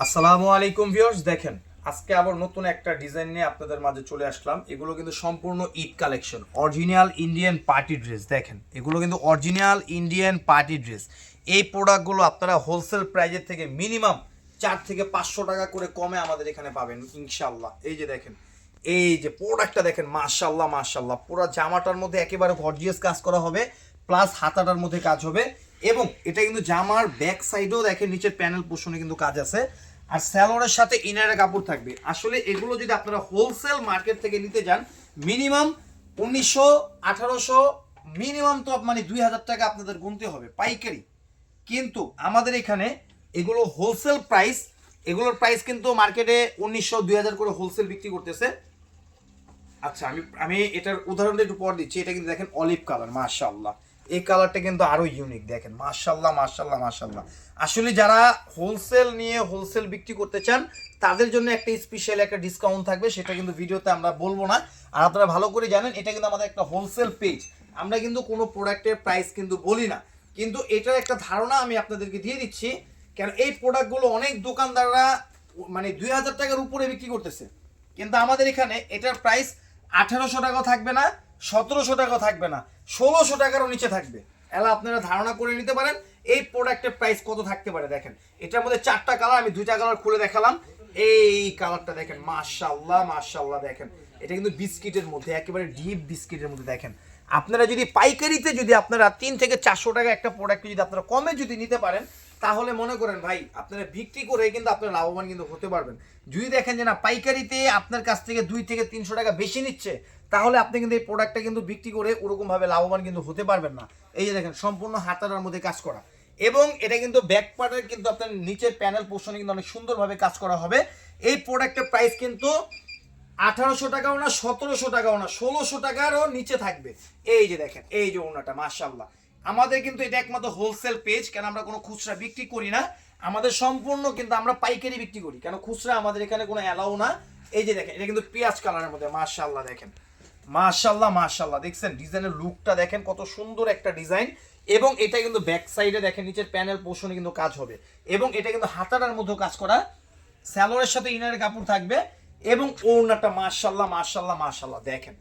আসসালামু আলাইকুম ভিউয়ার্স, দেখেন আজকে আবার নতুন একটা ডিজাইন নিয়ে আপনাদের মাঝে চলে আসলাম। এগুলো কিন্তু সম্পূর্ণ Eid collection, original Indian party dress. দেখেন এগুলো কিন্তু অরিজিনাল ইন্ডিয়ান পার্টি ড্রেস। এই প্রোডাক্টগুলো আপনারা হোলসেল প্রাইজের থেকে মিনিমাম 4 থেকে 500 টাকা করে কমে আমাদের এখানে পাবেন ইনশাল্লাহ। এই যে দেখেন, এই যে প্রোডাক্টটা দেখেন, মাশাল্লাহ মাশাল্লাহ, পুরো জামাটার মধ্যে একেবারে গর্জিয়াস কাজ করা হবে, প্লাস হাতাটার মধ্যে কাজ হবে। এবং এটা কিন্তু জামার ব্যাক সাইডেও দেখেন, নিচের প্যানেল পোর্শনে কিন্তু কাজ আছে। আর স্যালোয়ারের সাথে ইনারের কাপড় থাকবে। আসলে এগুলো যদি আপনারা হোলসেল মার্কেট থেকে নিতে যান মিনিমাম 1900 1800, মিনিমাম তো মানে 2000 টাকা আপনাদের গুনতে হবে পাইকারি। কিন্তু আমাদের এখানে এগুলো হোলসেল প্রাইস, এগুলোর প্রাইস কিন্তু মার্কেটে 1900 2000 করে হোলসেল বিক্রি করতেছে। আচ্ছা, আমি এটার উদাহরণটা একটু পর দিচ্ছি। এটা কিন্তু দেখেন অলিভ কালার, মাশাআল্লাহ। এই কালারটা কিন্তু আরো ইউনিক, দেখেন মাশাআল্লাহ মাশাআল্লাহ মাশাআল্লাহ। আসলে যারা হোলসেল নিয়ে হোলসেল বিক্রি করতে চান তাদের জন্য একটা স্পেশাল একটা ডিসকাউন্ট থাকবে, সেটা কিন্তু ভিডিওতে আমরা বলবো না। আর আপনারা ভালো করে জানেন এটা কিন্তু আমাদের একটা হোলসেল পেজ, আমরা কিন্তু কোনো প্রোডাক্টের প্রাইস কিন্তু বলি না। কিন্তু এটার একটা ধারণা আমি আপনাদেরকে দিয়ে দিচ্ছি, কেন এই প্রোডাক্টগুলো অনেক দোকানদাররা মানে 2000 টাকার উপরে বিক্রি করতেছে, কিন্তু আমাদের এখানে এটার প্রাইস 1800 টাকাও থাকবে না, 1700 টাকাও থাকবে না, 1600 টাকারও নিচে থাকবে। এলা আপনারা ধারণা করে নিতে পারেন এই প্রোডাক্টের প্রাইস কত থাকতে পারে। দেখেন এটার মধ্যে 4টা কালার, আমি 2টা কালার খুলে দেখালাম। এই কালারটা দেখেন, মাশাআল্লাহ মাশাআল্লাহ। দেখেন এটা কিন্তু বিস্কিটের মধ্যে, একেবারে ডিপ বিস্কিটের মধ্যে। দেখেন আপনারা যদি পাইকারিতে যদি আপনারা 3 থেকে 400 টাকা একটা প্রোডাক্ট যদি আপনারা কমে যদি নিতে পারেন, তাহলে মনে করেন ভাই আপনারা বিক্রি করে কিন্তু আপনারা লাভবান কিন্তু হতে পারবেন। যদি দেখেন যে না পাইকারিতে আপনার কাছ থেকে 2 থেকে 300 টাকা বেশি নিচ্ছে, তাহলে আপনি কিন্তু এই প্রোডাক্টটা কিন্তু বিক্রি করে ওরকমভাবে লাভবান কিন্তু হতে পারবেন না। এই যে দেখেন সম্পূর্ণ হাতার মধ্যে কাজ করা, এবং এটা কিন্তু ব্যাক পার্টের কিন্তু আপনার নিচের প্যানেল পোর্শনে কিন্তু অনেক সুন্দরভাবে কাজ করা হবে। এই প্রোডাক্টের প্রাইস কিন্তু 1800 টাকাও না, 1700 টাকাও না, 1600 টাকারও নিচে থাকবে। এই যে দেখেন, এই যে ওনাটা মাশাআল্লাহ। আমাদের কিন্তু এটা একমাত্র হোলসেল পেজ, কেন আমরা কোনো খুচরা বিক্রি করি না। আমাদের সম্পূর্ণ কিন্তু আমরা পাইকারি বিক্রি করি, কেন খুচরা আমাদের এখানে কোনো অ্যালাউ না। এই যে দেখেন এটা কিন্তু পেঁয়াজ কালারের মধ্যে, মাশাআল্লাহ। দেখেন মাশাআল্লাহ মাশাআল্লাহ, দেখছেন ডিজাইনের লুকটা দেখেন কত সুন্দর একটা ডিজাইন। এবং এটা কিন্তু ব্যাক সাইডে দেখেন নিচের প্যানেল পোর্শনে কিন্তু কাজ হবে, এবং এটা কিন্তু হাতাটার মধ্যে কাজ করা, স্যালোয়ারের সাথে ইনারের কাপড় থাকবে। এবং ওড়নাটা মাশাআল্লাহ মাশাআল্লাহ মাশাআল্লাহ। দেখেন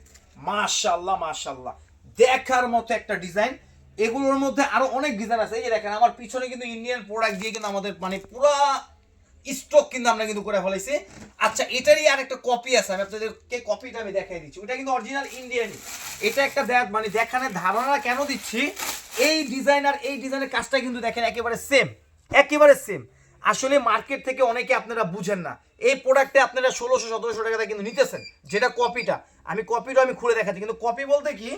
মাশাআল্লাহ মাশাআল্লাহ, দেখার মতো একটা ডিজাইন। এগুলোর মধ্যে আরো অনেক ডিজাইন আছে। এই যে দেখেন আমার পিছনে কিন্তু ইন্ডিয়ান প্রোডাক্ট দিয়ে কিন্তু আমাদের মানে পুরো স্টক কিন্তু আমরা কিন্তু করে ফেলাইছি। আচ্ছা, এটারই আর একটা কপি আছে, আমি আপনাদেরকে কপিটা আমি দেখাই দিচ্ছি। ওটা কিন্তু অরিজিনাল ইন্ডিয়ানই। এটা একটা মানে দেখানোর ধারণা কেন দিচ্ছি, এই ডিজাইন আর এই ডিজাইনের কাজটা কিন্তু দেখেন একেবারে সেম, একেবারে সেম। আসলে মার্কেট থেকে অনেকে আপনারা বুঝেন না, এই প্রোডাক্টে আপনারা 1600 1700 টাকা কিন্তু নিতেছেন, যেটা কপিটা। কপিটা আমি খুলে দেখাচ্ছি, কিন্তু কপি বলতে কি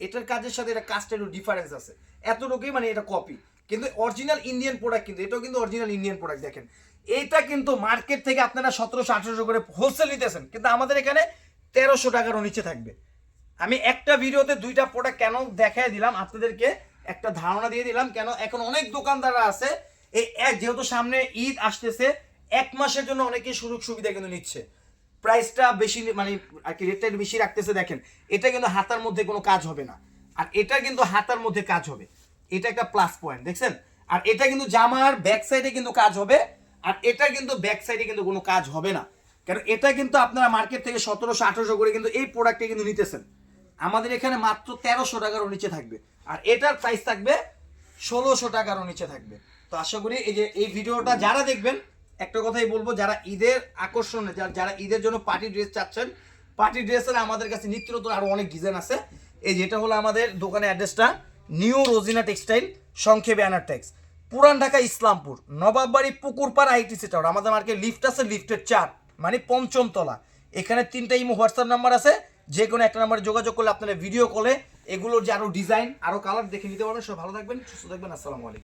এটার কাজের সাথে এটা কাজটা একটু ডিফারেন্স আছে, এতটুকুই। মানে এটা কপি, কিন্তু অরিজিনাল ইন্ডিয়ান প্রোডাক্ট, কিন্তু এটাও কিন্তু অরিজিনাল ইন্ডিয়ান প্রোডাক্ট। দেখেন এইটা কিন্তু মার্কেট থেকে আপনারা 1700 1800 করে হোলসেল নিতেছেন, কিন্তু আমাদের এখানে 1300 টাকারও নিচে থাকবে। আমি একটা ভিডিওতে 2টা প্রোডাক্ট কেন দেখাই দিলাম আপনাদেরকে, একটা ধারণা দিয়ে দিলাম। কেন এখন অনেক দোকানদাররা আছে এই যেহেতু সামনে ঈদ আসতেছে, 1 মাসের জন্য অনেকেই সুযোগ সুবিধা কিন্তু নিচ্ছে, প্রাইসটা বেশি মানে আর কি রেটটা বেশি রাখতেছে। দেখেন এটা কিন্তু হাতার মধ্যে কোনো কাজ হবে না, আর এটা কিন্তু হাতার মধ্যে কাজ হবে। এটা একটা প্লাস পয়েন্ট, দেখছেন। আর এটা কিন্তু জামার ব্যাক সাইডে কিন্তু কাজ হবে, আর এটা কিন্তু ব্যাক সাইডে কিন্তু কোনো কাজ হবে না। কারণ এটা কিন্তু আপনারা মার্কেট থেকে 1700 1800 করে কিন্তু এই প্রোডাক্টটা কিন্তু নিতেছেন, আমাদের এখানে মাত্র 1300 টাকারও নিচে থাকবে। আর এটার প্রাইস থাকবে 1600 টাকারও নিচে থাকবে। তো আশা করি এই যে এই ভিডিওটা যারা দেখবেন, একটা কথাই বলবো, যারা ঈদের আকর্ষণে যারা ঈদের জন্য পার্টি ড্রেস চাচ্ছেন, পার্টি ড্রেসের আমাদের কাছে নিত্য নতুন আরো অনেক ডিজাইন আছে। এই যেটা হলো আমাদের দোকানের অ্যাড্রেসটা, নিউ রোজিনা টেক্সটাইল, সংক্ষেপে অ্যানারটেক্স, পুরান ঢাকা ইসলামপুর, নবাববাড়ি পুকুরপাড় আইটিসি টাওয়ার। আমাদের মার্কেট লিফট আছে, লিফটের 4 মানে 5ম তলা। এখানে 3টা ইমো হোয়াটসঅ্যাপ নাম্বার আছে, যে কোনো একটা নাম্বারে যোগাযোগ করলে আপনারা ভিডিও কলে এগুলোর যে আরো ডিজাইন আরো কালার দেখে নিতে পারবেন। সব ভালো থাকবেন, সুস্থ থাকবেন, আসসালামু আলাইকুম।